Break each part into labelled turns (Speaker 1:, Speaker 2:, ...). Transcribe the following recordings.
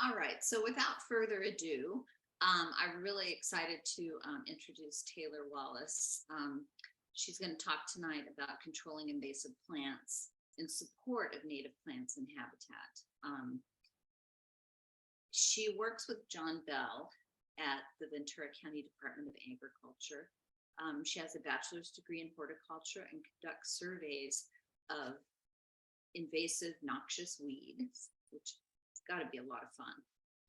Speaker 1: All right, so without further ado, I'm really excited to introduce Taylor Wallace. She's going to talk tonight about controlling invasive plants in support of native plants and habitat. She works with John Bell at the Ventura County Department of Agriculture. She has a bachelor's degree in horticulture and conducts surveys of invasive noxious weeds, which has got to be a lot of fun,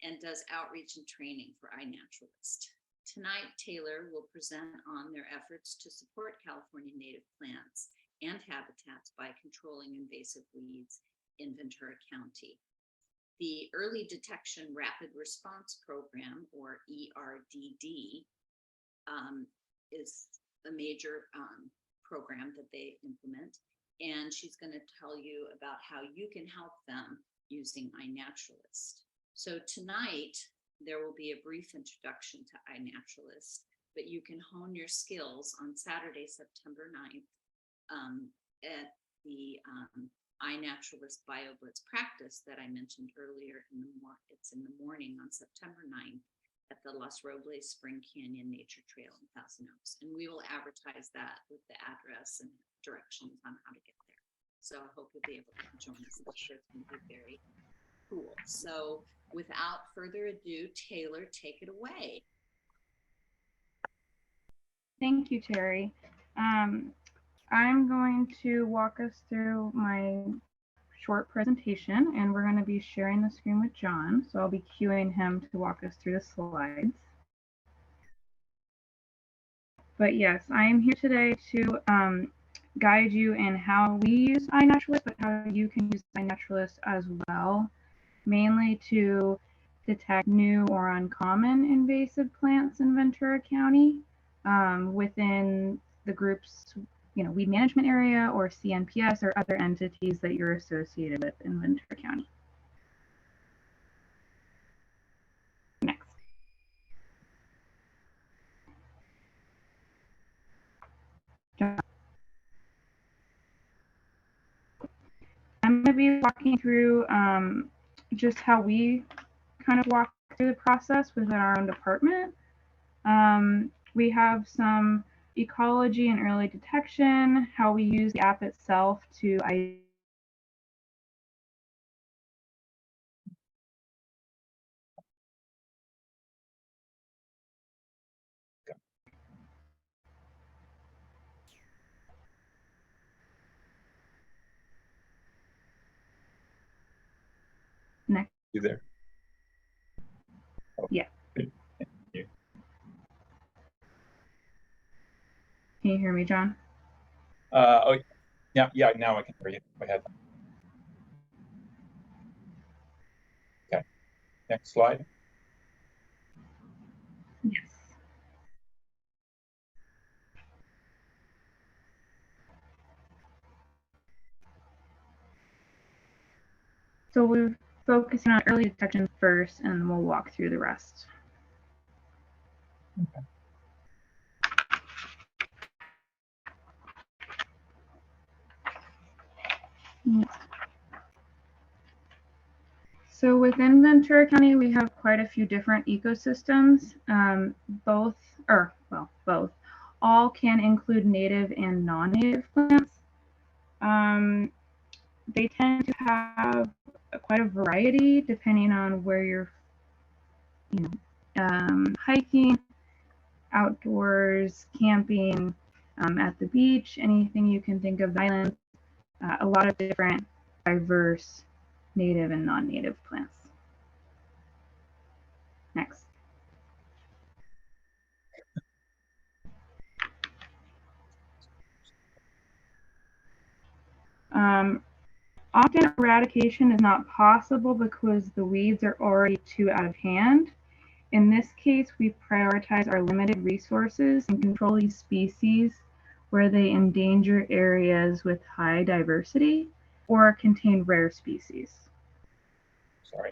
Speaker 1: and does outreach and training for iNaturalist. Tonight, Taylor will present on their efforts to support California native plants and habitats by controlling invasive weeds in Ventura County. The Early Detection Rapid Response Program, or ERDD, is a major program that they implement, and she's going to tell you about how you can help them using iNaturalist. So tonight, there will be a brief introduction to iNaturalist, but you can hone your skills on Saturday, September 9th at the iNaturalist BioBlitz practice that I mentioned earlier. It's in the morning on September 9th at the Los Robles Spring Canyon Nature Trail in Thousand Oaks. And we will advertise that with the address and directions on how to get there. So I hope you'll be able to join us. I'm sure it's going to be very cool. So without further ado, Taylor, take it away.
Speaker 2: Thank you, Terry. I'm going to walk us through my short presentation, and we're going to be sharing the screen with John. So I'll be cueing him to walk us through the slides. But yes, I am here today to guide you in how we use iNaturalist, but how you can use iNaturalist as well, mainly to detect new or uncommon invasive plants in Ventura County within the group's weed management area or CNPS or other entities that you're associated with in Ventura County. Next. I'm going to be walking through just how we kind of walk through the process within our own department. We have some ecology and early detection, how we use the app itself to next.
Speaker 3: You there?
Speaker 2: Yeah.
Speaker 3: Thank you.
Speaker 2: Can you hear me, John?
Speaker 3: Oh, yeah, now I can hear you. Go ahead. Okay, next slide.
Speaker 2: Yes. So we're focusing on early detection first, and we'll walk through the rest.
Speaker 3: Okay.
Speaker 2: So within Ventura County, we have quite a few different ecosystems. Both. All can include native and non-native plants. They tend to have quite a variety depending on where you're, hiking, outdoors, camping, at the beach, anything you can think of, islands, a lot of different diverse native and non-native plants. Next. Often eradication is not possible because the weeds are already too out of hand. In this case, we prioritize our limited resources and control these species where they endanger areas with high diversity or contain rare species.
Speaker 3: Sorry.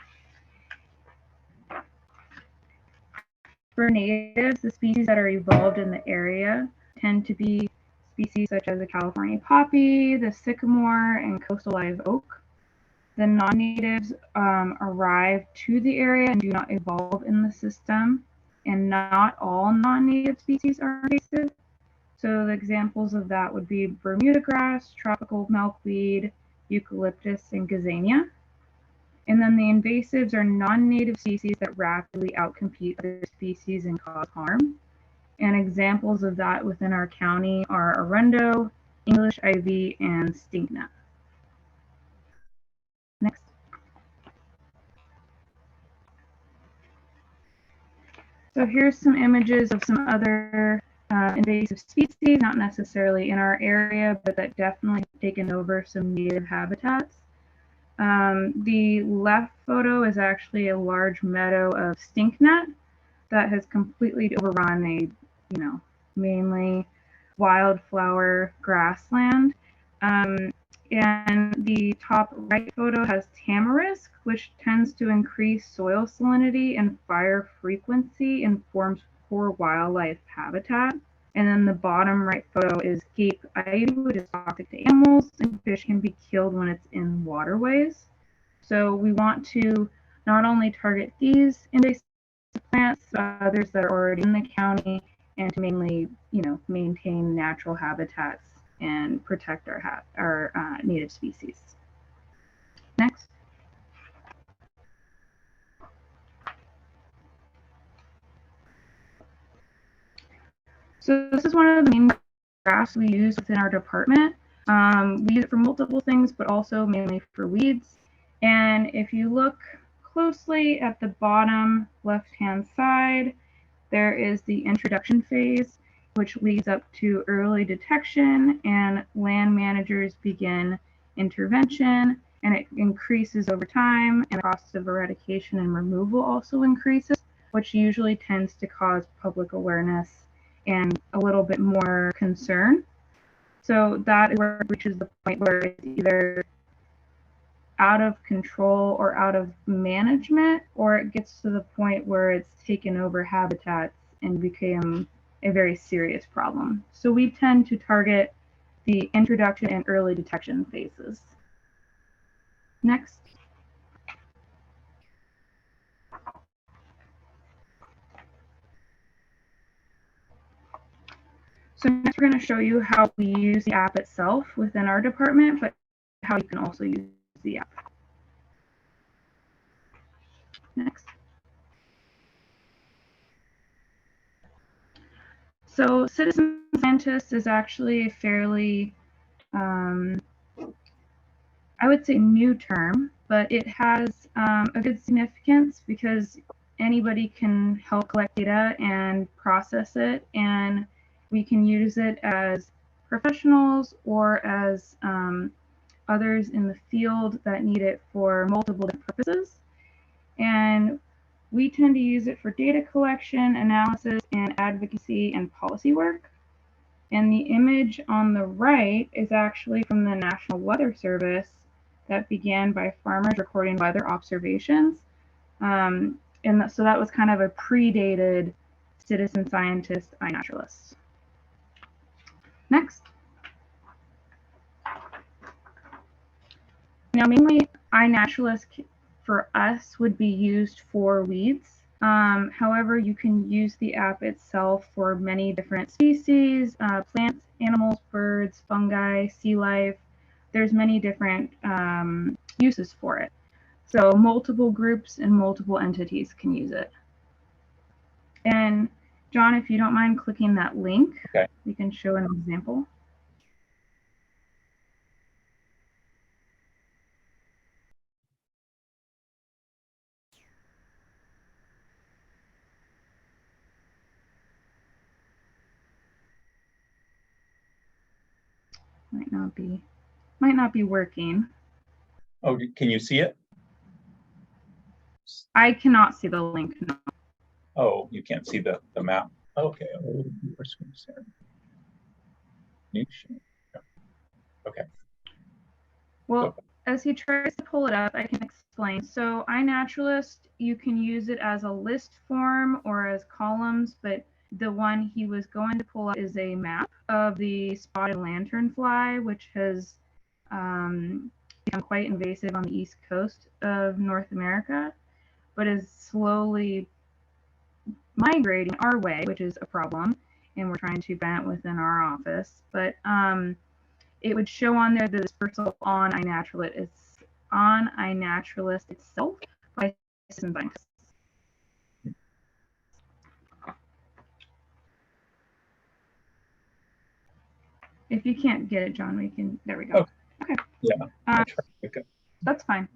Speaker 2: For natives, the species that are evolved in the area tend to be species such as the California poppy, the sycamore, and coastal live oak. The non-natives arrive to the area and do not evolve in the system, and not all non-native species are invasive. So the examples of that would be Bermuda grass, tropical milkweed, eucalyptus, and gazania. And then the invasives are non-native species that rapidly outcompete other species and cause harm. And examples of that within our county are arundo, English ivy, and stinknut. Next. So here's some images of some other invasive species, not necessarily in our area, but that definitely have taken over some native habitats. The left photo is actually a large meadow of stinknut that has completely overrun a, mainly wildflower grassland. And the top right photo has tamarisk, which tends to increase soil salinity and fire frequency and forms poor wildlife habitat. And then the bottom right photo is Cape ivy, which is toxic to animals, and fish can be killed when it's in waterways. So we want to not only target these invasive plants, but others that are already in the county, and to mainly, maintain natural habitats and protect our native species. Next. So this is one of the main graphs we use within our department. We use it for multiple things, but also mainly for weeds. And if you look closely at the bottom left-hand side, there is the introduction phase, which leads up to early detection, and land managers begin intervention, and it increases over time, and the cost of eradication and removal also increases, which usually tends to cause public awareness and a little bit more concern. So that is where it reaches the point where it's either out of control or out of management, or it gets to the point where it's taken over habitats and became a very serious problem. So we tend to target the introduction and early detection phases. Next. So next we're going to show you how we use the app itself within our department, but how you can also use the app. Next. So citizen scientist is actually a fairly, I would say, new term, but it has a good significance because anybody can help collect data and process it, and we can use it as professionals or as others in the field that need it for multiple different purposes. And we tend to use it for data collection, analysis, and advocacy and policy work. And the image on the right is actually from the National Weather Service that began by farmers recording weather observations. And so that was kind of a predated citizen scientist iNaturalist. Next. Now, mainly iNaturalist for us would be used for weeds. However, you can use the app itself for many different species, plants, animals, birds, fungi, sea life. There's many different uses for it. So multiple groups and multiple entities can use it. And John, if you don't mind clicking that link,
Speaker 3: okay,
Speaker 2: we can show an example. Might not be working.
Speaker 3: Oh, can you see it?
Speaker 2: I cannot see the link. No.
Speaker 3: Oh, you can't see the map. Okay. Oh, okay.
Speaker 2: Well, as he tries to pull it up, I can explain. So iNaturalist, you can use it as a list form or as columns, but the one he was going to pull up is a map of the spotted lanternfly, which has become become quite invasive on the East Coast of North America, but is slowly migrating our way, which is a problem, and we're trying to ban it within our office. But it would show on there that it's first of all on iNaturalist. It's on iNaturalist itself by Citizen Scientists. If you can't get it, John, we can. There we go. Okay.
Speaker 3: Yeah.
Speaker 2: That's fine.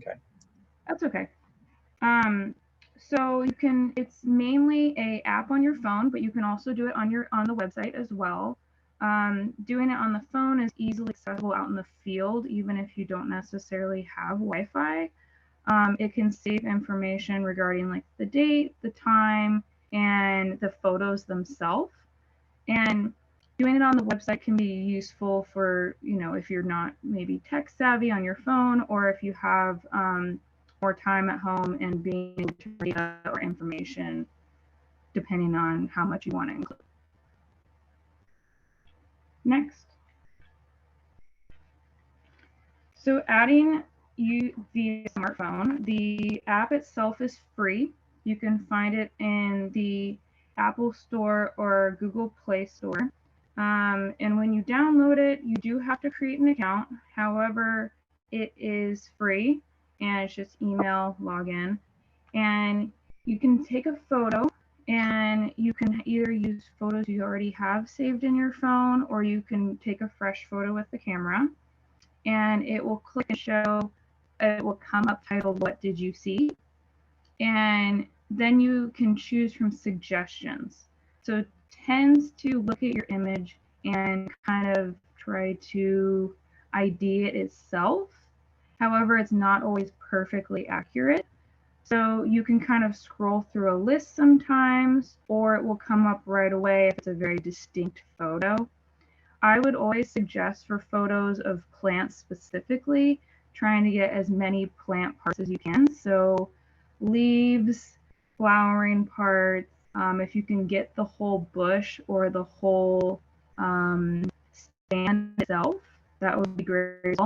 Speaker 3: Okay.
Speaker 2: That's okay. So you can. It's mainly a app on your phone, but you can also do it on the website as well. Doing it on the phone is easily accessible out in the field, even if you don't necessarily have Wi-Fi. It can save information regarding like the date, the time, and the photos themselves. And doing it on the website can be useful for, if you're not maybe tech savvy on your phone, or if you have more time at home and being able to read or information depending on how much you want to include. Next. So adding you via smartphone, the app itself is free. You can find it in the Apple Store or Google Play Store. And when you download it, you do have to create an account. However, it is free and it's just email login. And you can take a photo, and you can either use photos you already have saved in your phone, or you can take a fresh photo with the camera. And it will click and show, it will come up titled, "What did you see?" And then you can choose from suggestions. So it tends to look at your image and kind of try to ID it itself. However, it's not always perfectly accurate. So you can kind of scroll through a list sometimes, or it will come up right away if it's a very distinct photo. I would always suggest for photos of plants specifically, trying to get as many plant parts as you can. So leaves, flowering parts, if you can get the whole bush or the whole stand itself, that would be great.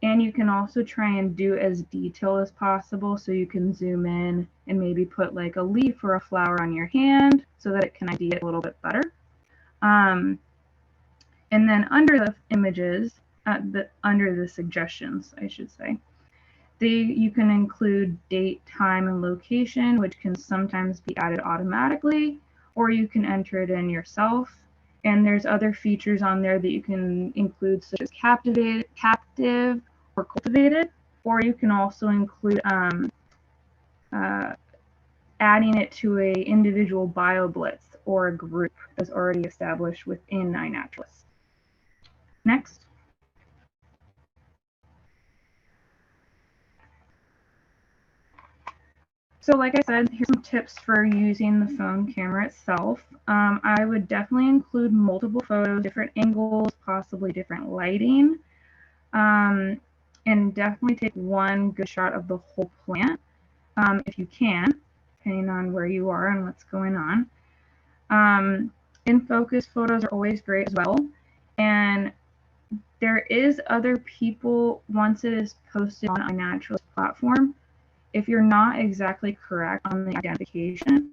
Speaker 2: And you can also try and do as detailed as possible, so you can zoom in and maybe put like a leaf or a flower on your hand so that it can ID it a little bit better. And then under the images, under the suggestions, I should say, you can include date, time, and location, which can sometimes be added automatically, or you can enter it in yourself. And there's other features on there that you can include, such as captive or cultivated, or you can also include adding it to a individual BioBlitz or a group as already established within iNaturalist. Next. So like I said, here's some tips for using the phone camera itself. I would definitely include multiple photos, different angles, possibly different lighting, and definitely take one good shot of the whole plant if you can, depending on where you are and what's going on. In focus photos are always great as well. And there is other people, once it is posted on iNaturalist platform, if you're not exactly correct on the identification,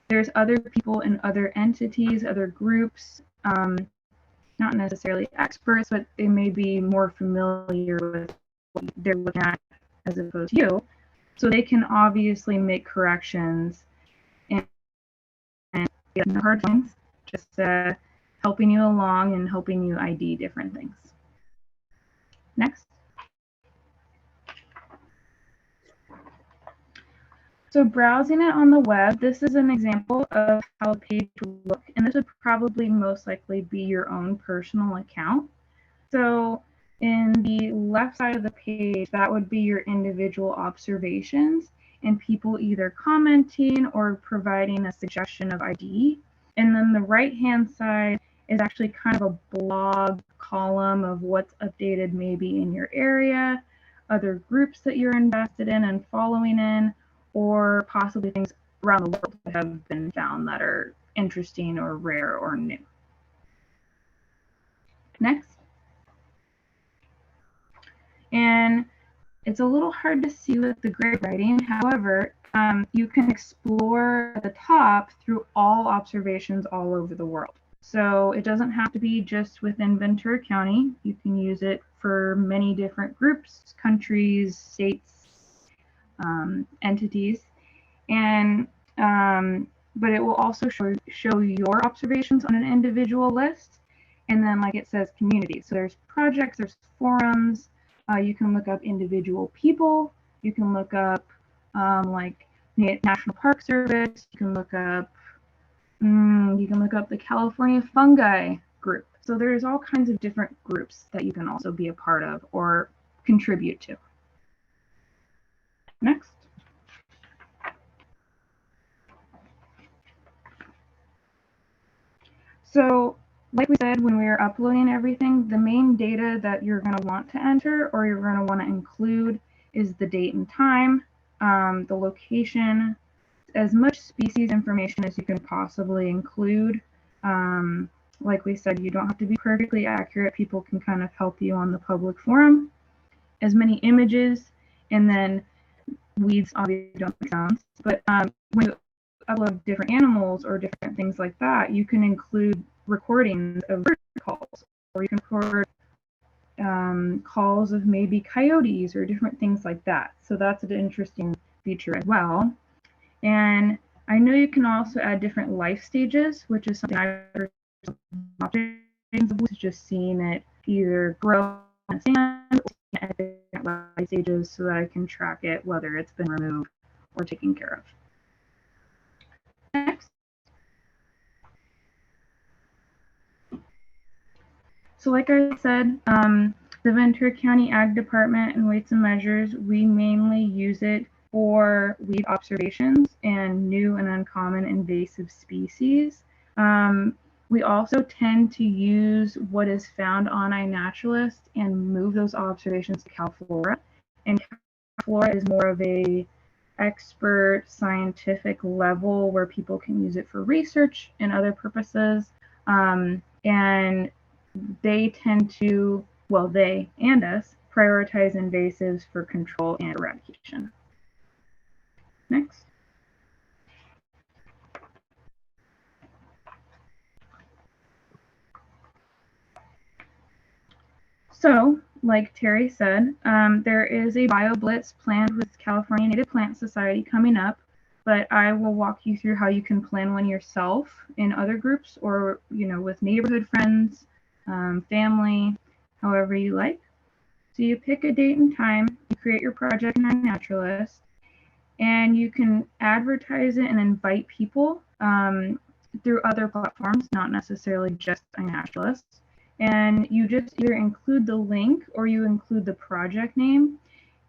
Speaker 2: there's other people in other entities, other groups, not necessarily experts, but they may be more familiar with what they're looking at as opposed to you. So they can obviously make corrections and get no hard feelings, just helping you along and helping you ID different things. Next. So browsing it on the web, this is an example of how a page would look, and this would probably most likely be your own personal account. So in the left side of the page, that would be your individual observations and people either commenting or providing a suggestion of ID. And then the right-hand side is actually kind of a blog column of what's updated maybe in your area, other groups that you're invested in and following in, or possibly things around the world that have been found that are interesting or rare or new. Next. And it's a little hard to see with the grid writing. However, you can explore at the top through all observations all over the world. So it doesn't have to be just within Ventura County. You can use it for many different groups, countries, states, entities. And but it will also show your observations on an individual list. And then, like it says, communities. So there's projects, there's forums. You can look up individual people. You can look up like National Park Service. You can look up the California Fungi group. So there's all kinds of different groups that you can also be a part of or contribute to. Next. So, like we said, when we are uploading everything, the main data that you're going to want to enter or you're going to want to include is the date and time, the location, as much species information as you can possibly include. Like we said, you don't have to be perfectly accurate. People can kind of help you on the public forum. As many images, and then weeds obviously don't make sounds, but when you upload different animals or different things like that, you can include recordings of bird calls, or you can record calls of maybe coyotes or different things like that. So that's an interesting feature as well. And I know you can also add different life stages, which is something I've just seen it either grow in sand or at different life stages so that I can track it, whether it's been removed or taken care of. Next. So like I said, the Ventura County Ag Department and Weights and Measures, we mainly use it for weed observations and new and uncommon invasive species. We also tend to use what is found on iNaturalist and move those observations to CalFlora. And CalFlora is more of a expert scientific level where people can use it for research and other purposes. And they tend to, well, they and us prioritize invasives for control and eradication. Next. So, like Terry said, there is a BioBlitz planned with California Native Plant Society coming up, but I will walk you through how you can plan one yourself in other groups or, with neighborhood friends, family, however you like. So you pick a date and time, you create your project in iNaturalist, and you can advertise it and invite people through other platforms, not necessarily just iNaturalist. And you just either include the link or you include the project name,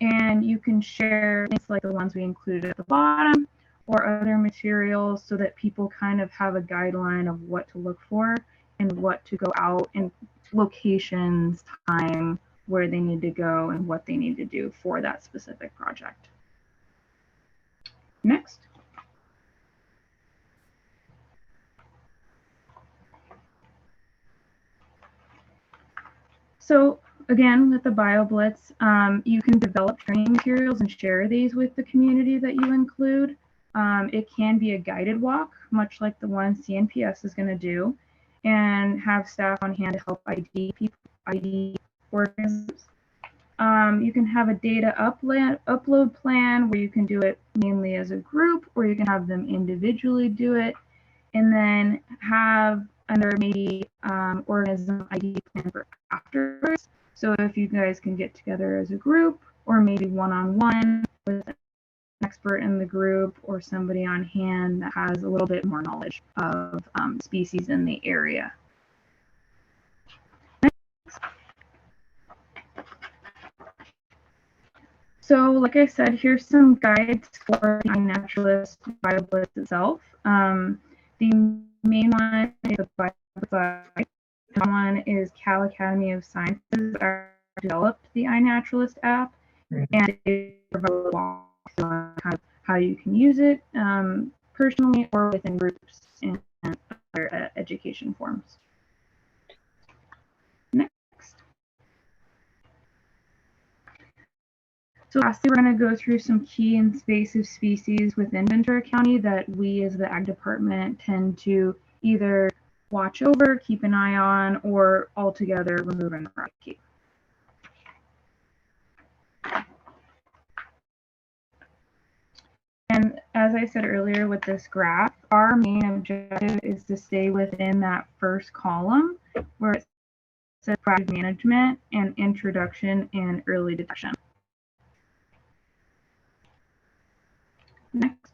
Speaker 2: and you can share links like the ones we included at the bottom or other materials so that people kind of have a guideline of what to look for and what to go out and locations, time, where they need to go and what they need to do for that specific project. Next. So again, with the BioBlitz, you can develop training materials and share these with the community that you include. It can be a guided walk, much like the one CNPS is going to do, and have staff on hand to help ID people, ID organisms. You can have a data upload plan where you can do it mainly as a group, or you can have them individually do it, and then have under maybe organism ID plan for afterwards. So if you guys can get together as a group, or maybe one-on-one with an expert in the group or somebody on hand that has a little bit more knowledge of species in the area. So like I said, here's some guides for the iNaturalist BioBlitz itself. The main one is the BioBlitz guide. The one is Cal Academy of Sciences developed the iNaturalist app, and it provides kind of how you can use it personally or within groups and other education forms. Next. So lastly, we're going to go through some key invasive species within Ventura County that we as the Ag Department tend to either watch over, keep an eye on, or altogether remove and eradicate. And as I said earlier with this graph, our main objective is to stay within that first column where it says proactive management and introduction and early detection. Next.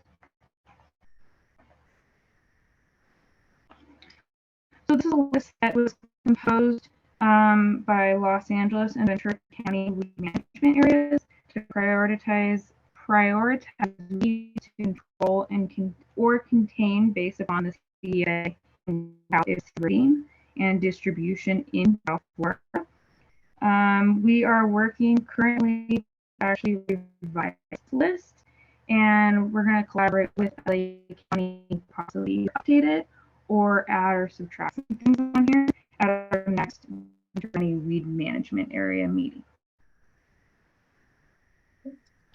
Speaker 2: So this is a list that was composed by Los Angeles and Ventura County weed management areas to prioritize weed control and contain based upon the CEA and how it's spreading and distribution in South Florida. We are working currently to actually revise this list, and we're going to collaborate with LA County, possibly update it or add or subtract some things on here at our next weed management area meeting.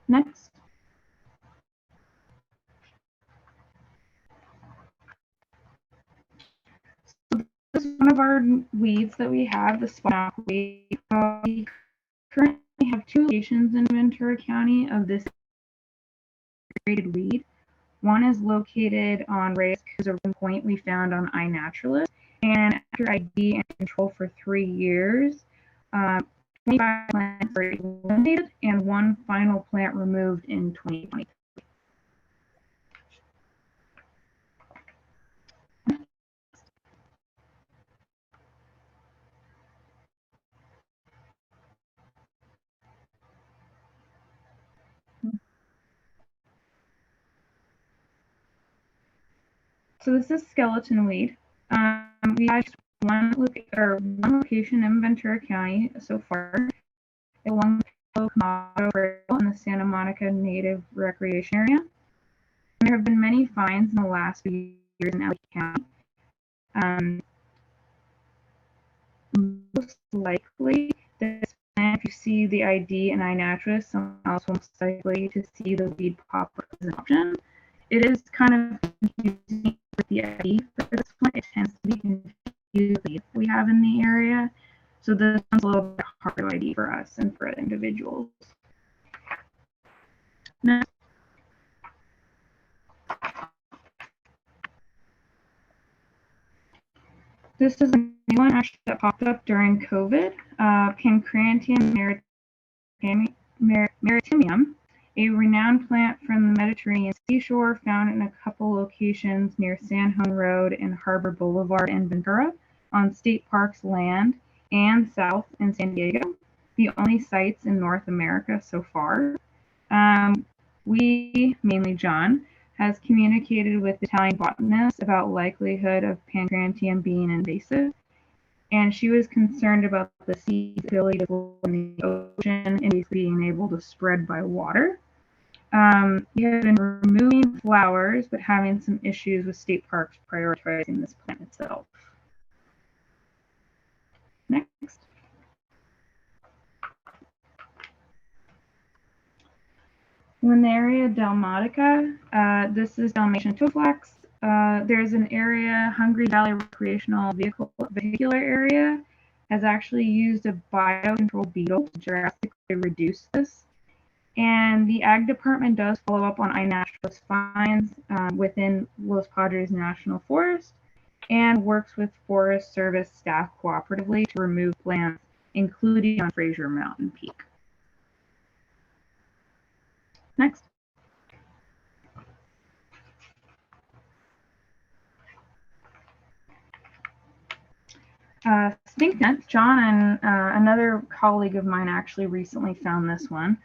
Speaker 2: Next. So this is one of our weeds that we have, the spot weed. We currently have 2 locations in Ventura County of this graded weed. One is located on Reyes Cruiser Point we found on iNaturalist, and after ID and control for 3 years, 25 plants were eliminated and 1 final plant removed in 2020. So this is skeleton weed. We had one location in Ventura County so far, along the Camado Trail in the Santa Monica Native Recreation Area. And there have been many finds in the last few years in LA County. Most likely, this plant, if you see the ID and iNaturalist, someone else will most likely to see the weed pop up as an option. It is kind of confusing with the ID for this one. It tends to be confused with we have in the area. So this one's a little bit hard to ID for us and for individuals. Next. This is a new one actually that popped up during COVID. Pancrantium maritimium, a renowned plant from the Mediterranean seashore found in a couple locations near San Juan Road and Harbor Boulevard in Ventura on State Park's land and south in San Diego, the only sites in North America so far. We, mainly John, has communicated with Italian botanists about likelihood of Pancrantium being invasive, and she was concerned about the seed's ability to go in the ocean and being able to spread by water. We have been removing flowers, but having some issues with state parks prioritizing this plant itself. Next. Linaria dalmatica. This is Dalmatian toadflax. There's an area, Hungry Valley Recreational Vehicular Area, has actually used a biocontrol beetle to drastically reduce this. And the Ag Department does follow up on iNaturalist finds within Los Padres National Forest and works with Forest Service staff cooperatively to remove plants, including on Fraser Mountain Peak. Next. Stink nuts. John and another colleague of mine actually recently found this one.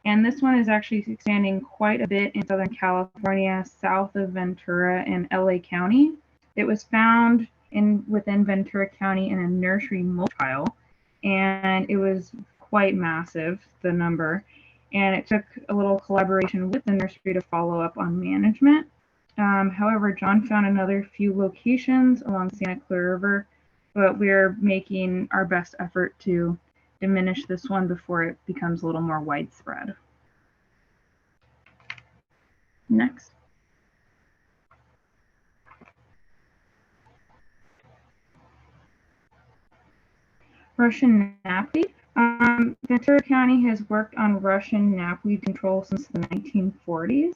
Speaker 2: And this one is actually expanding quite a bit in Southern California, south of Ventura and LA County. It was found within Ventura County in a nursery mulch pile, and it was quite massive, the number. And it took a little collaboration with the nursery to follow up on management. However, John found another few locations along Santa Clara River, but we're making our best effort to diminish this one before it becomes a little more widespread. Next. Russian knapweed. Ventura County has worked on Russian knapweed control since the 1940s.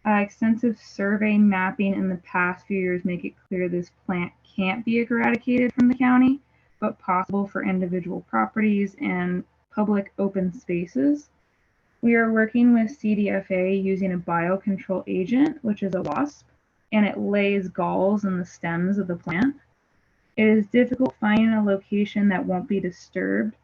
Speaker 2: Extensive survey mapping in the past few years make it clear this plant can't be eradicated from the county, but possible for individual properties and public open spaces. We are working with CDFA using a biocontrol agent, which is a wasp, and it lays galls in the stems of the plant. It is difficult finding a location that won't be disturbed.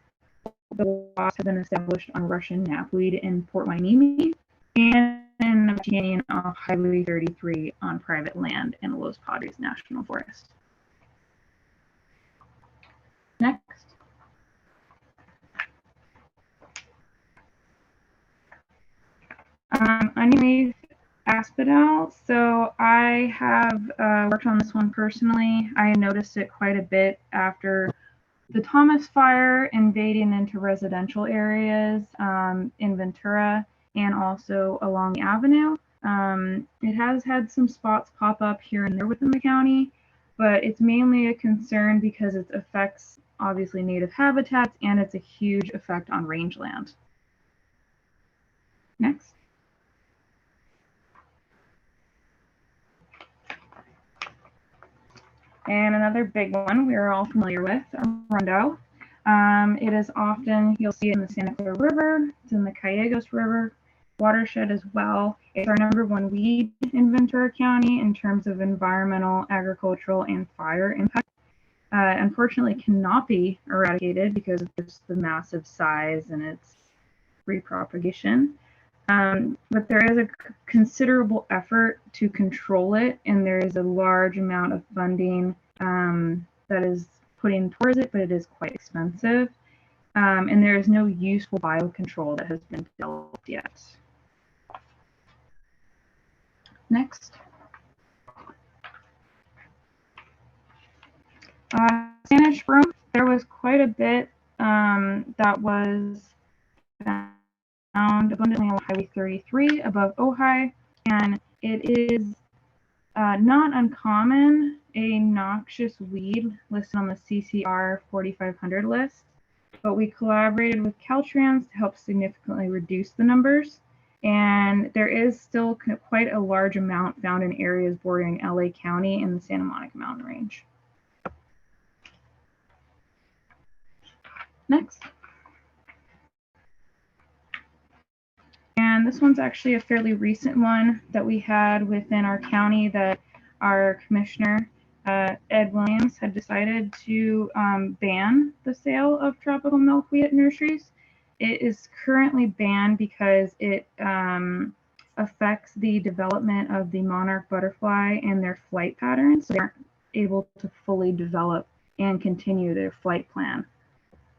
Speaker 2: The wasps have been established on Russian knapweed in Port Hueneme and in a canyon off Highway 33 on private land in Los Padres National Forest. Next. Onion leaf asphodel. So I have worked on this one personally. I noticed it quite a bit after the Thomas Fire invading into residential areas in Ventura and also along the avenue. It has had some spots pop up here and there within the county, but it's mainly a concern because it affects obviously native habitats and it's a huge effect on rangeland. Next. And another big one we are all familiar with, arundo. It is often, you'll see it in the Santa Clara River, it's in the Gallegos River watershed as well. It's our #1 weed in Ventura County in terms of environmental, agricultural, and fire impact. Unfortunately cannot be eradicated because of just the massive size and its repropagation. But there is a considerable effort to control it, and there is a large amount of funding that is put in towards it, but it is quite expensive. And there is no useful biocontrol that has been developed yet. Next. Spanish broom, there was quite a bit that was found abundantly on Highway 33 above Ojai, and it is not uncommon, a noxious weed listed on the CCR 4500 list, but we collaborated with Caltrans to help significantly reduce the numbers, and there is still quite a large amount found in areas bordering LA County and the Santa Monica Mountain Range. Next. And this one's actually a fairly recent one that we had within our county that our commissioner, Ed Williams, had decided to ban the sale of tropical milkweed at nurseries. It is currently banned because it affects the development of the monarch butterfly and their flight patterns. So they aren't able to fully develop and continue their flight plan.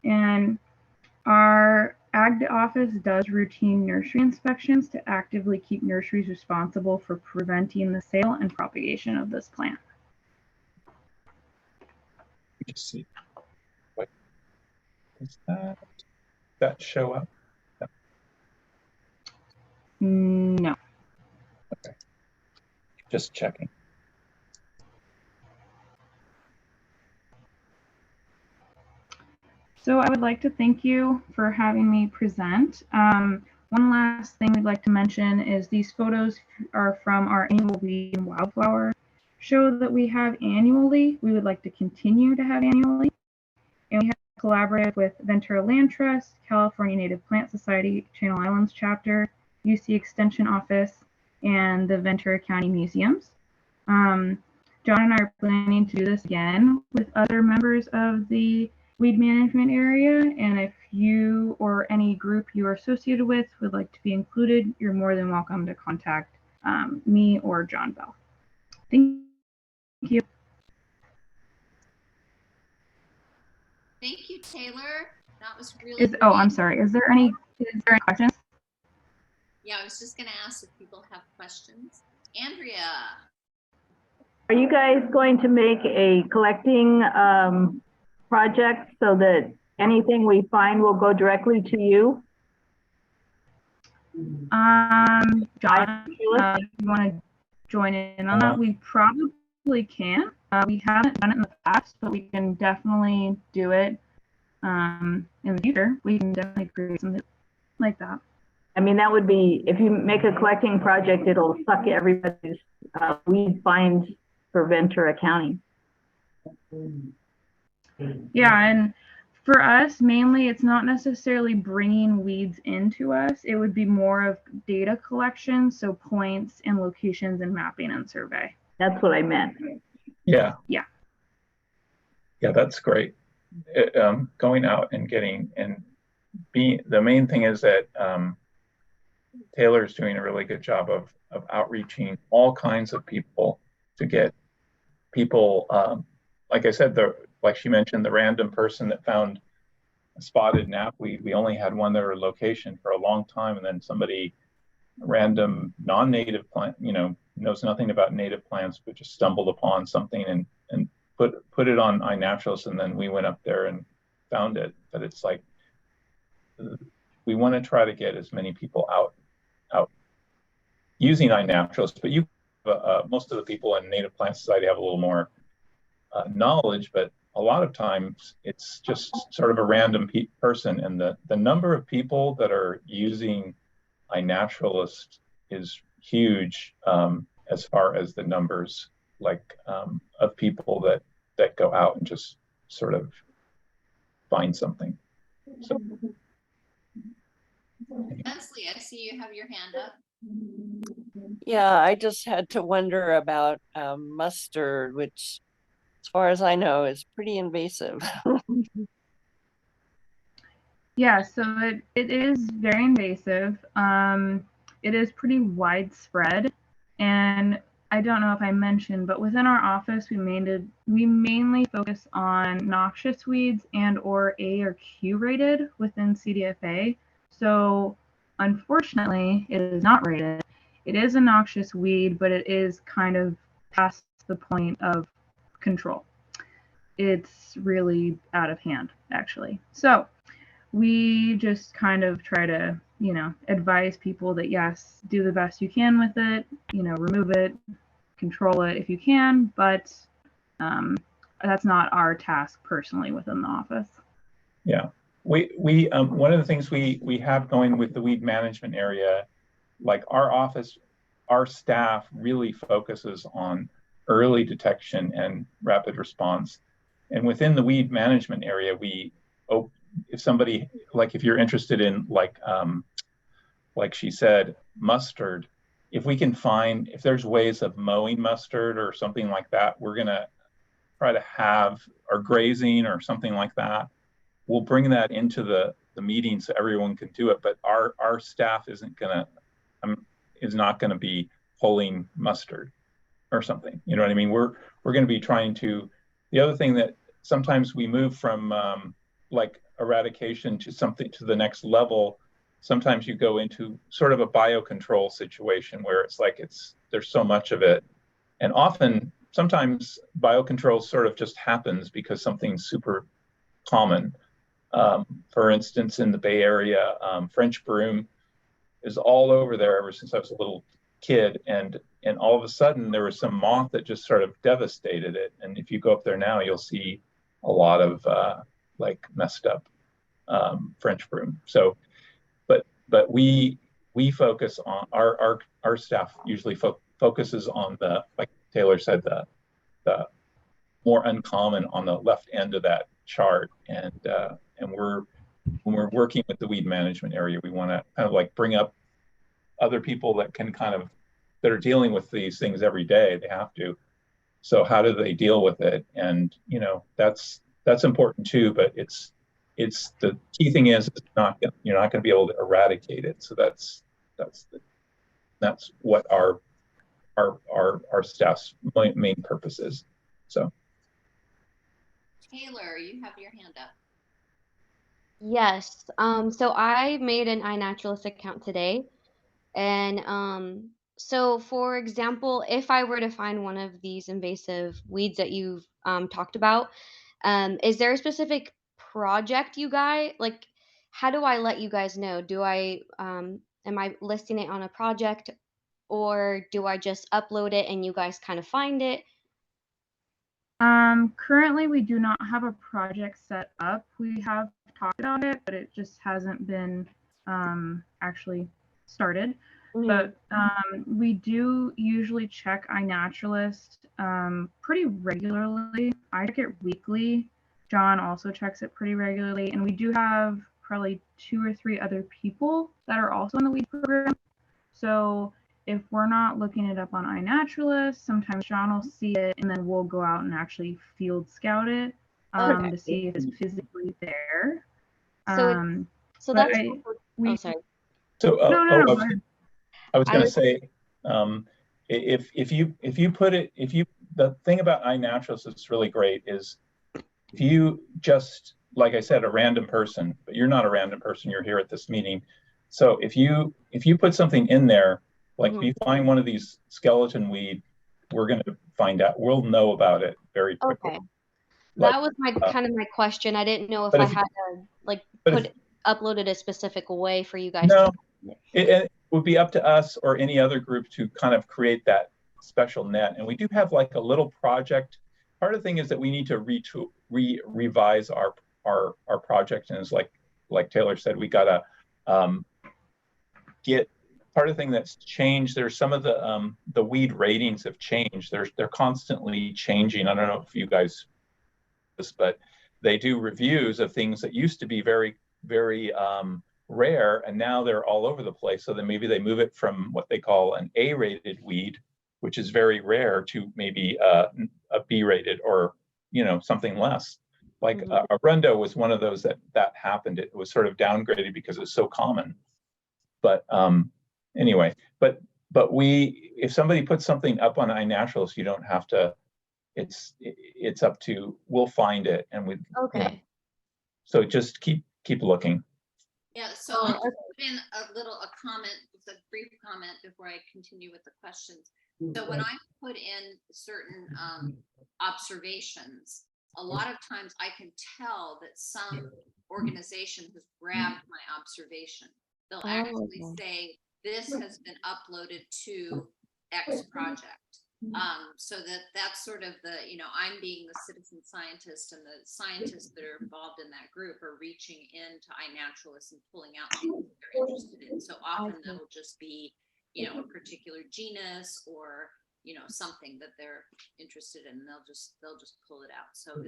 Speaker 2: And our Ag office does routine nursery inspections to actively keep nurseries responsible for preventing the sale and propagation of this plant.
Speaker 3: Just see. What is that? That show up?
Speaker 2: No.
Speaker 3: Okay. Just checking.
Speaker 2: So I would like to thank you for having me present. One last thing we'd like to mention is these photos are from our annual Weed and Wildflower show that we have annually. We would like to continue to have annually. And we have collaborated with Ventura Land Trust, California Native Plant Society, Channel Islands Chapter, UC Extension Office, and the Ventura County Museums. John and I are planning to do this again with other members of the weed management area, and if you or any group you are associated with would like to be included, you're more than welcome to contact me or John Bell. Thank you.
Speaker 1: Thank you, Taylor. That was really great.
Speaker 2: I'm sorry. Is there any questions?
Speaker 1: Yeah, I was just going to ask if people have questions. Andrea.
Speaker 4: Are you guys going to make a collecting project so that anything we find will go directly to you?
Speaker 2: John, if you want to join in on that, we probably can. We haven't done it in the past, but we can definitely do it in the future. We can definitely create something like that.
Speaker 4: I mean, that would be, if you make a collecting project, it'll suck everybody's weed finds for Ventura County.
Speaker 2: Yeah, and for us, mainly, it's not necessarily bringing weeds into us. It would be more of data collection, so points and locations and mapping and survey.
Speaker 4: That's what I meant.
Speaker 3: Yeah.
Speaker 2: Yeah.
Speaker 3: Yeah, that's great. Going out and getting and being the main thing is that Taylor's doing a really good job of outreaching all kinds of people to get people. Like I said, like she mentioned, the random person that found a spotted knapweed. We only had one other location for a long time, and then somebody random non-native plant, knows nothing about native plants, but just stumbled upon something and put it on iNaturalist, and then we went up there and found it. But it's like we want to try to get as many people out using iNaturalist, but most of the people in Native Plant Society have a little more knowledge, but a lot of times it's just sort of a random person, and the number of people that are using iNaturalist is huge as far as the numbers of people that go out and just sort of find something. So,
Speaker 1: Leslie, I see you have your hand up.
Speaker 5: Yeah, I just had to wonder about mustard, which, as far as I know, is pretty invasive.
Speaker 2: Yeah, so it is very invasive. It is pretty widespread, and I don't know if I mentioned, but within our office, we mainly focus on noxious weeds and or A or Q rated within CDFA. So unfortunately, it is not rated. It is a noxious weed, but it is kind of past the point of control. It's really out of hand, actually. So we just kind of try to, advise people that yes, do the best you can with it, remove it, control it if you can, but that's not our task personally within the office.
Speaker 3: Yeah, we one of the things we have going with the weed management area, like our office, our staff really focuses on early detection and rapid response. And within the weed management area, if somebody, like if you're interested in like she said, mustard, if we can find, if there's ways of mowing mustard or something like that, we're gonna try to have, or grazing or something like that. We'll bring that into the meeting so everyone can do it, but our staff is not gonna be pulling mustard or something. You know what I mean? We're gonna be trying to, the other thing that sometimes we move from like eradication to something to the next level. Sometimes you go into sort of a biocontrol situation where it's like there's so much of it, and sometimes biocontrol sort of just happens because something's super common. For instance, in the Bay Area, French broom is all over there ever since I was a little kid, and all of a sudden there was some moth that just sort of devastated it. And if you go up there now, you'll see a lot of like messed up French broom. So, but we focus on our staff usually focuses on the, like Taylor said, the more uncommon on the left end of that chart, and when we're working with the weed management area, we want to kind of like bring up other people that are dealing with these things every day. They have to. So how do they deal with it? And that's important too. But it's the key thing is you're not going to be able to eradicate it. So that's what our staff's main purpose is. So
Speaker 1: Taylor, you have your hand up.
Speaker 6: Yes. So I made an iNaturalist account today. And so for example, if I were to find one of these invasive weeds that you've talked about, is there a specific project you guys like? How do I let you guys know? Do I am I listing it on a project, or do I just upload it and you guys kind of find it?
Speaker 2: Currently we do not have a project set up. We have talked about it, but it just hasn't been actually started. But we do usually check iNaturalist pretty regularly. I check it weekly. John also checks it pretty regularly, and we do have probably 2 or 3 other people that are also in the weed program. So if we're not looking it up on iNaturalist, sometimes John will see it, and then we'll go out and actually field scout it to see if it's physically there.
Speaker 6: So so
Speaker 2: But
Speaker 6: that's
Speaker 2: we,
Speaker 6: oh, sorry.
Speaker 3: So
Speaker 2: no, go ahead.
Speaker 3: I was going to say, if you put it, the thing about iNaturalist that's really great is if you just, like I said, a random person, but you're not a random person, you're here at this meeting. So if you put something in there, like if you find one of these skeleton weed, we're going to find out, we'll know about it very quickly.
Speaker 6: Okay.
Speaker 3: Like,
Speaker 6: That was my kind of my question. I didn't know if
Speaker 3: but
Speaker 6: I
Speaker 3: if-
Speaker 6: had to like
Speaker 3: but
Speaker 6: upload it a specific way for you guys
Speaker 3: No,
Speaker 6: to.
Speaker 3: it would be up to us or any other group to kind of create that special net. And we do have like a little project. Part of the thing is that we need to revise our project, and it's like Taylor said, we gotta get part of the thing that's changed. There's some of the weed ratings have changed. They're constantly changing. I don't know if you guys, but they do reviews of things that used to be very, very rare, and now they're all over the place. So then maybe they move it from what they call an A-rated weed, which is very rare, to maybe a B-rated, or something less. Like Arundo was one of those that happened. It was sort of downgraded because it's so common. But anyway, but if somebody puts something up on iNaturalist, you don't have to. It's up to, we'll find it, and we.
Speaker 6: Okay.
Speaker 3: So just keep looking.
Speaker 1: Yeah, so I'll just put in a comment, just a brief comment before I continue with the questions. So when I put in certain observations, a lot of times I can tell that some organization has grabbed my observation. They'll actually say, this has been uploaded to X project. So that's sort of the, I'm being the citizen scientist, and the scientists that are involved in that group are reaching into iNaturalist and pulling out things that they're interested in. So often that'll just be, a particular genus, or, something that they're interested in. They'll just pull it out. So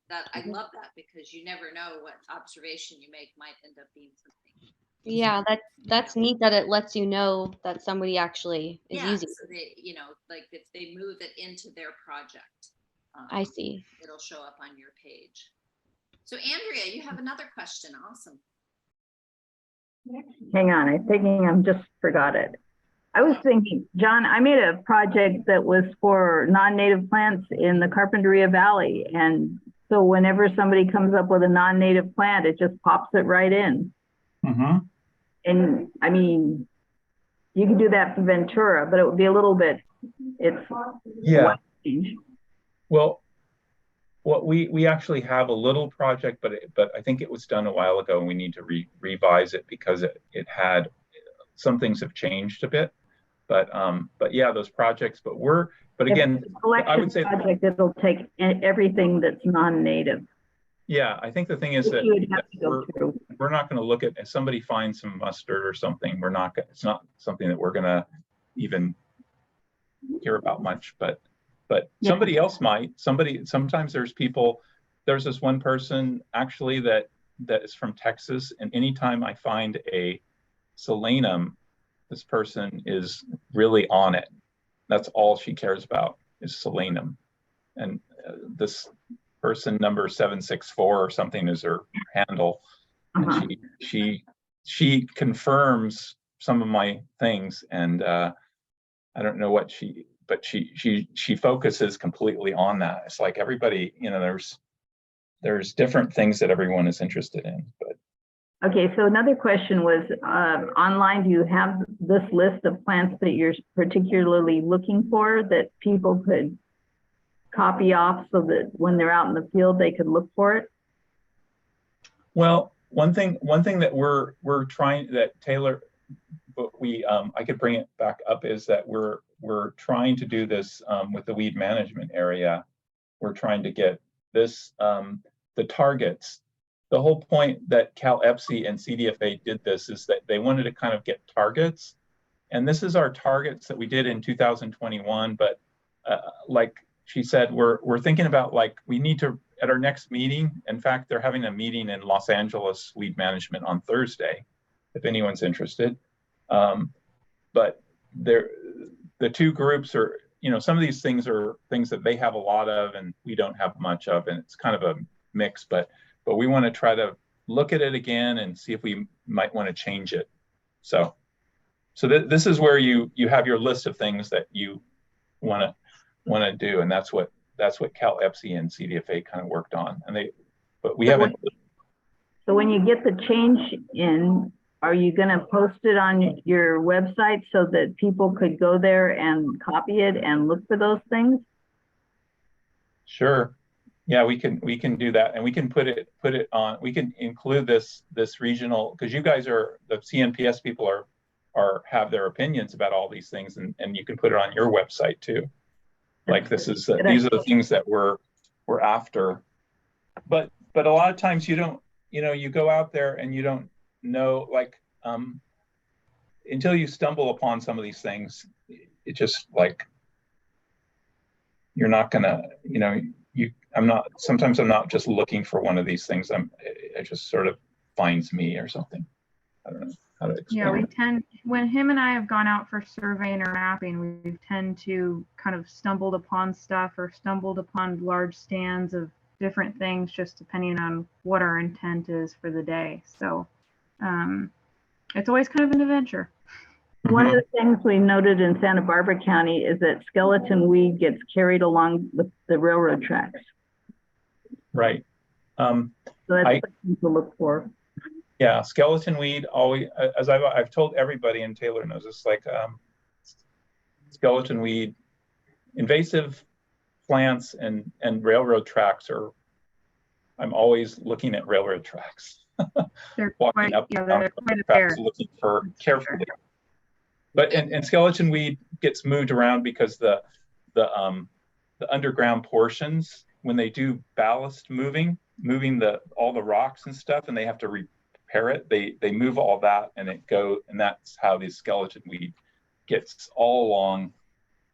Speaker 1: that I love that, because you never know what observation you make might end up being something.
Speaker 6: Yeah, that's neat that it lets you know that somebody actually is using
Speaker 1: so they, like if they move it into their project,
Speaker 6: I see.
Speaker 1: it'll show up on your page. So Andrea, you have another question. Awesome.
Speaker 4: Hang on, I'm thinking, I'm just forgot it. I was thinking, John, I made a project that was for non-native plants in the Carpinteria Valley. And so whenever somebody comes up with a non-native plant, it just pops it right in.
Speaker 3: Mm-hmm.
Speaker 4: And I mean, you can do that for Ventura, but it would be a little bit,
Speaker 3: yeah. Well, we actually have a little project, but I think it was done a while ago, and we need to revise it because it had, some things have changed a bit. But yeah, those projects. But again, I would say
Speaker 4: project, it'll take everything that's non-native.
Speaker 3: Yeah, I think the thing is that we're not going to look at, if somebody finds some mustard or something, it's not something that we're going to even hear about much, but somebody else might. Sometimes there's this one person actually that is from Texas, and anytime I find a solanum, this person is really on it. That's all she cares about is solanum. And this person, number 764 or something, is her handle. And she confirms some of my things, and I don't know what but she focuses completely on that. It's like everybody, there's different things that everyone is interested in. But
Speaker 4: okay, so another question was, online, do you have this list of plants that you're particularly looking for that people could copy off so that when they're out in the field they could look for it?
Speaker 3: Well, one thing that we're trying, that Taylor I could bring it back up is that we're trying to do this with the weed management area. We're trying to get this the targets. The whole point that Cal EPSI and CDFA did this is that they wanted to kind of get targets, and this is our targets that we did in 2021. But like she said, we're thinking about, like, we need to, at our next meeting. In fact, they're having a meeting in Los Angeles, weed management, on Thursday, if anyone's interested. But the two groups are, some of these things are things that they have a lot of and we don't have much of, and it's kind of a mix, but we want to try to look at it again and see if we might want to change it. So this is where you have your list of things that you want to do, and that's what Cal EPSI and CDFA kind of worked on, but we haven't.
Speaker 4: So when you get the change in, are you going to post it on your website so that people could go there and copy it and look for those things?
Speaker 3: Sure. Yeah, we can do that, and we can put it on. We can include this regional, because you guys are, the CNPS people have their opinions about all these things, and you can put it on your website too. Like, these are the things that we're after. But a lot of times you don't, you go out there and you don't know, like, until you stumble upon some of these things, it just, like, you're not gonna, sometimes I'm not just looking for one of these things. It just sort of finds me or something. I don't know how to explain.
Speaker 2: Yeah, when him and I have gone out for surveying or mapping, we tend to kind of stumbled upon stuff or stumbled upon large stands of different things, just depending on what our intent is for the day. So it's always kind of an adventure.
Speaker 4: One of the things we noted in Santa Barbara County is that skeleton weed gets carried along with the railroad tracks.
Speaker 3: Right.
Speaker 4: So that's something to look for.
Speaker 3: Yeah, skeleton weed always, as I've told everybody, and Taylor knows this, like, skeleton weed, invasive plants and railroad tracks I'm always looking at railroad tracks.
Speaker 2: They're
Speaker 3: walking
Speaker 2: quite,
Speaker 3: up
Speaker 2: yeah,
Speaker 3: and down
Speaker 2: they're
Speaker 3: the
Speaker 2: quite
Speaker 3: tracks,
Speaker 2: there.
Speaker 3: looking for carefully.
Speaker 2: Sure.
Speaker 3: But and skeleton weed gets moved around because the underground portions, when they do ballast moving all the rocks and stuff, and they have to repair it, they move all that, and that's how the skeleton weed gets all along.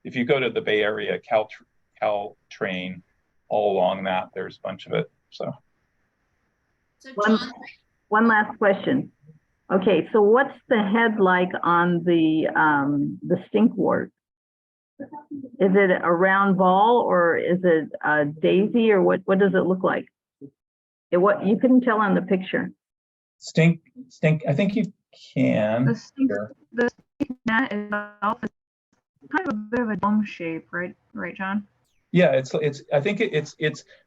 Speaker 3: If you go to the Bay Area, Caltrain, all along that, there's a bunch of it. So
Speaker 1: John,
Speaker 4: one last question. Okay, so what's the head like on the stinkwort? Is it a round ball, or is it a daisy, or what does it look like? What you couldn't tell on the picture.
Speaker 3: Stink. I think you can.
Speaker 2: The stink net itself is kind of a bit of a dome shape, right, John?
Speaker 3: Yeah, it's. I think it's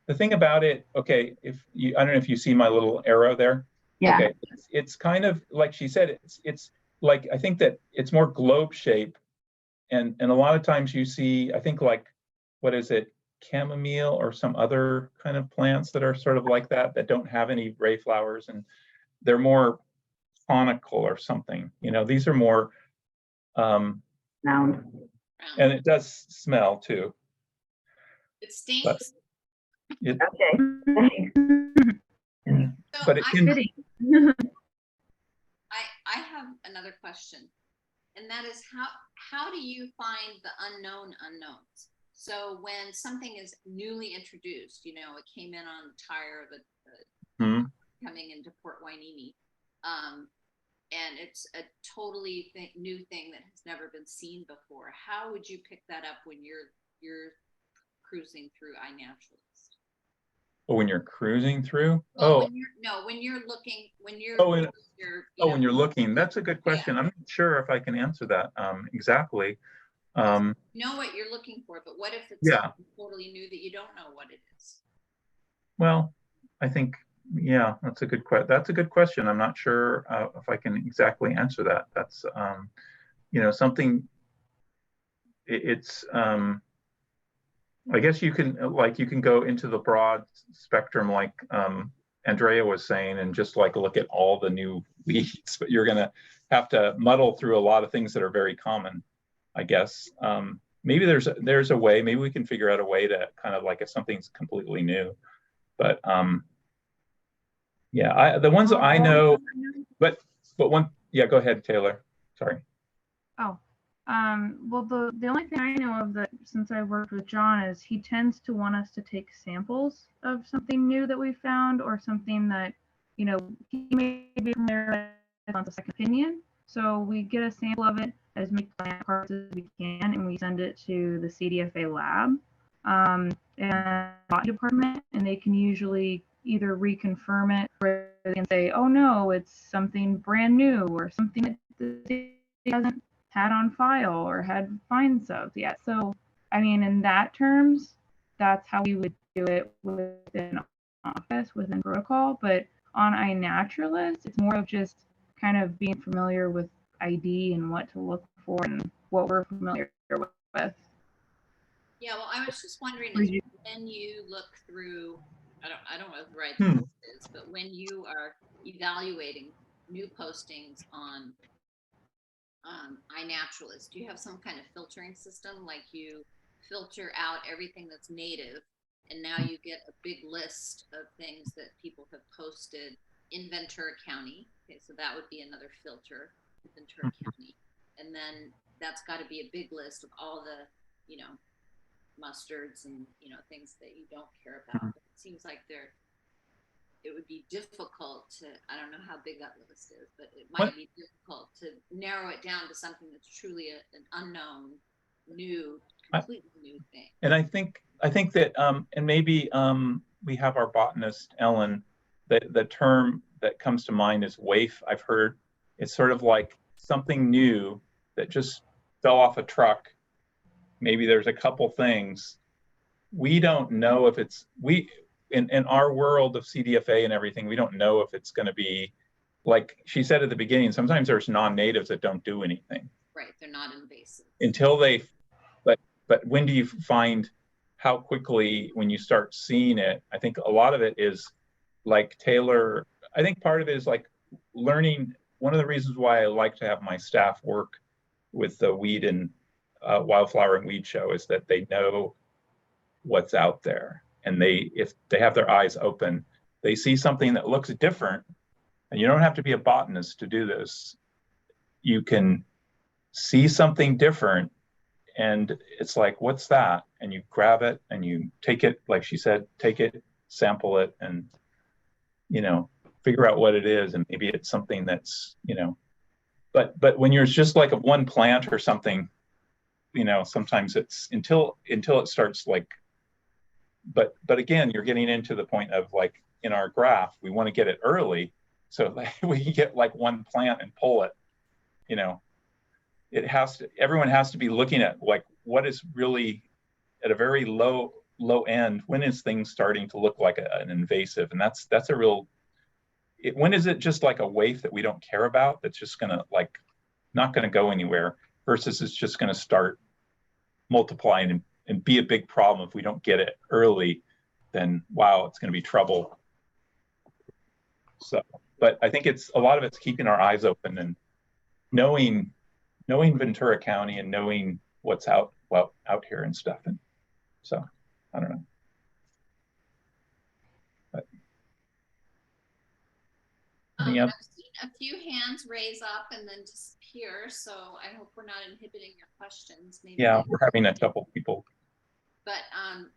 Speaker 3: the thing about it. Okay, I don't know if you see my little arrow there.
Speaker 4: Yeah.
Speaker 3: Okay, it's kind of like she said. It's like, I think that it's more globe shape, and a lot of times you see, I think, like, what is it, chamomile or some other kind of plants that are sort of like that don't have any ray flowers, and they're more conical or something. These are more.
Speaker 4: Round.
Speaker 3: And it does smell too.
Speaker 1: it stinks.
Speaker 4: Okay.
Speaker 1: So
Speaker 3: But it can.
Speaker 1: I have another question, and that is, how do you find the unknown unknowns? So when something is newly introduced, it came in on the tire of coming into Port Hueneme, and it's a totally new thing that has never been seen before. How would you pick that up when you're cruising through iNaturalist?
Speaker 3: When you're cruising through?
Speaker 1: Well, when you're looking, when you're
Speaker 3: looking, that's a good question. Yeah. I'm not sure if I can answer that exactly.
Speaker 1: You know what you're looking for, but what if it's something totally new that you don't know what it is?
Speaker 3: Well, I think, that's a good question. I'm not sure if I can exactly answer that. That's something. It's I guess you can go into the broad spectrum, like Andrea was saying, and just like look at all the new weeds, but you're gonna have to muddle through a lot of things that are very common, I guess. Maybe there's a way, maybe we can figure out a way to kind of like if something's completely new. But yeah, the ones that I know, but one, yeah, go ahead, Taylor. Sorry.
Speaker 2: Oh, well, the only thing I know of that since I worked with John is he tends to want us to take samples of something new that we found or something that, you know, he may be familiar with on the second opinion. So we get a sample of it as many plant parts as we can, and we send it to the CDFA lab and botany department, and they can usually either reconfirm it or they can say, oh no, it's something brand new or something that the hasn't had on file or had finds of yet. So, I mean, in that terms, that's how we would do it within office, within protocol. But on iNaturalist, it's more of just kind of being familiar with ID and what to look for and what we're familiar with.
Speaker 1: Yeah, well, I was just wondering when you look through, I don't know what the right term is, but when you are evaluating new postings on iNaturalist, do you have some kind of filtering system, like you filter out everything that's native and now you get a big list of things that people have posted in Ventura County? Okay, so that would be another filter, Ventura County. And then that's got to be a big list of all the, you know, mustards and, you know, things that you don't care about. But it seems like it would be difficult to, I don't know how big that list is, but it might be difficult to narrow it down to something that's truly an unknown, new, completely new thing.
Speaker 3: And I think that, and maybe we have our botanist, Ellen, the term that comes to mind is waif. I've heard it's sort of like something new that just fell off a truck. Maybe there's a couple things. We don't know if it's, in our world of CDFA and everything, we don't know if it's going to be, like she said at the beginning, sometimes there's non-natives that don't do anything.
Speaker 1: Right, they're not invasive.
Speaker 3: Until they, but when do you find how quickly when you start seeing it? I think a lot of it is like Taylor, I think part of it is like learning. One of the reasons why I like to have my staff work with the weed and wildflower and weed show is that they know what's out there. And if they have their eyes open, they see something that looks different. And you don't have to be a botanist to do this. You can see something different and it's like, what's that? And you grab it and you take it, like she said, take it, sample it, and, you know, figure out what it is. And maybe it's something that's, you know, but when you're just like a one plant or something, you know, sometimes it's until it starts like, but again, you're getting into the point of like in our graph, we want to get it early so that we can get like one plant and pull it, you know. Everyone has to be looking at like what is really at a very low end. When is things starting to look like an invasive? And that's a real, when is it just like a waif that we don't care about? That's just gonna like, not gonna go anywhere versus it's just gonna start multiplying and be a big problem. If we don't get it early, then wow, it's gonna be trouble. So, but I think a lot of it's keeping our eyes open and knowing Ventura County and knowing what's out here and stuff. And so, I don't know. But,
Speaker 1: I've seen a few hands raise up and then disappear, so I hope we're not inhibiting your questions. Maybe
Speaker 3: yeah, we're having a couple people.
Speaker 1: But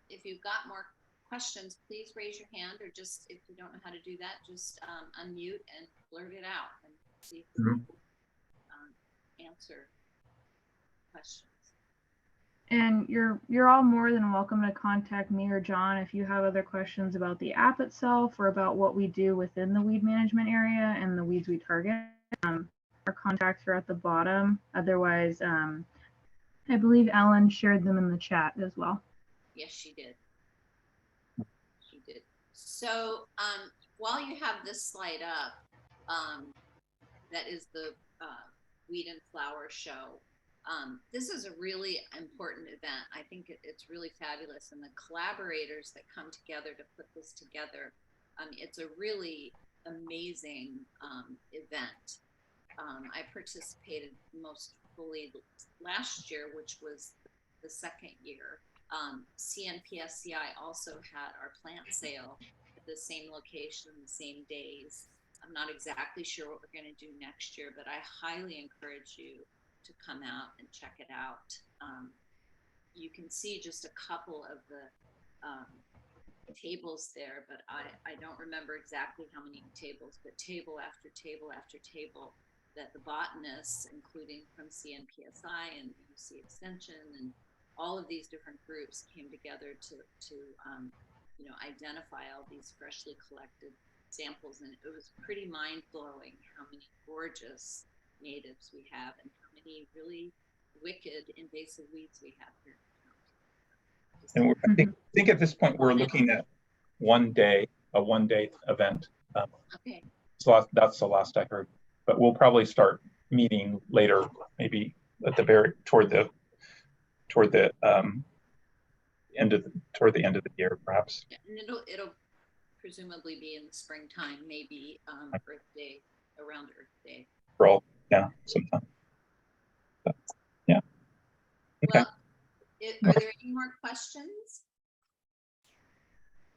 Speaker 1: if you've got more questions, please raise your hand, or just, if you don't know how to do that, just unmute and blurt it out and see if we can answer questions.
Speaker 2: And you're all more than welcome to contact me or John if you have other questions about the app itself or about what we do within the weed management area and the weeds we target. Our contacts are at the bottom. Otherwise, I believe Ellen shared them in the chat as well.
Speaker 1: Yes, she did. She did. So while you have this slide up, that is the Weed and Flower Show. This is a really important event. I think it's really fabulous, and the collaborators that come together to put this together It's a really amazing event. I participated most fully last year, which was the second year. CNPSCI also had our plant sale at the same location, the same days. I'm not exactly sure what we're going to do next year, but I highly encourage you to come out and check it out. You can see just a couple of the tables there, but I don't remember exactly how many tables, but table after table after table that the botanists, including from CNPSI and UC Extension and all of these different groups, came together to identify all these freshly collected samples, and it was pretty mind-blowing how many gorgeous natives we have and how many really wicked invasive weeds we have here.
Speaker 3: And I think at this point we're looking at a one-day event.
Speaker 1: Okay.
Speaker 3: So that's the last I heard. But we'll probably start meeting later, maybe at the toward the end of the year, perhaps.
Speaker 1: Yeah, and it'll presumably be in the springtime, maybe Earth Day, around Earth Day.
Speaker 3: Sometime. But, yeah. Okay.
Speaker 1: Well, are there any more questions?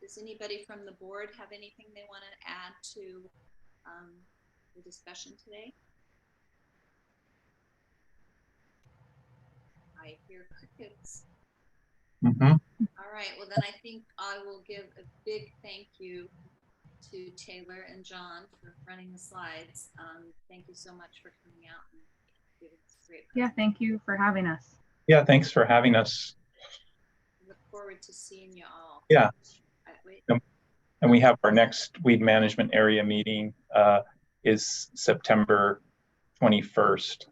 Speaker 1: Does anybody from the board have anything they want to add to the discussion today? I hear crickets. All right, well then I think I will give a big thank you to Taylor and John for running the slides. Thank you so much for coming out and giving us a great presentation.
Speaker 2: Yeah, thank you for having us.
Speaker 3: Yeah, thanks for having us.
Speaker 1: Look forward to seeing you all.
Speaker 3: Yeah.
Speaker 1: Wait.
Speaker 3: And we have our next weed management area meeting is September 21st,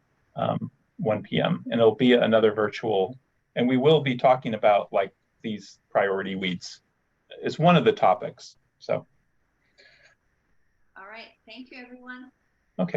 Speaker 3: 1 p.m. And it'll be another virtual, and we will be talking about like these priority weeds. It's one of the topics. So.
Speaker 1: All right. Thank you, everyone.
Speaker 3: Okay.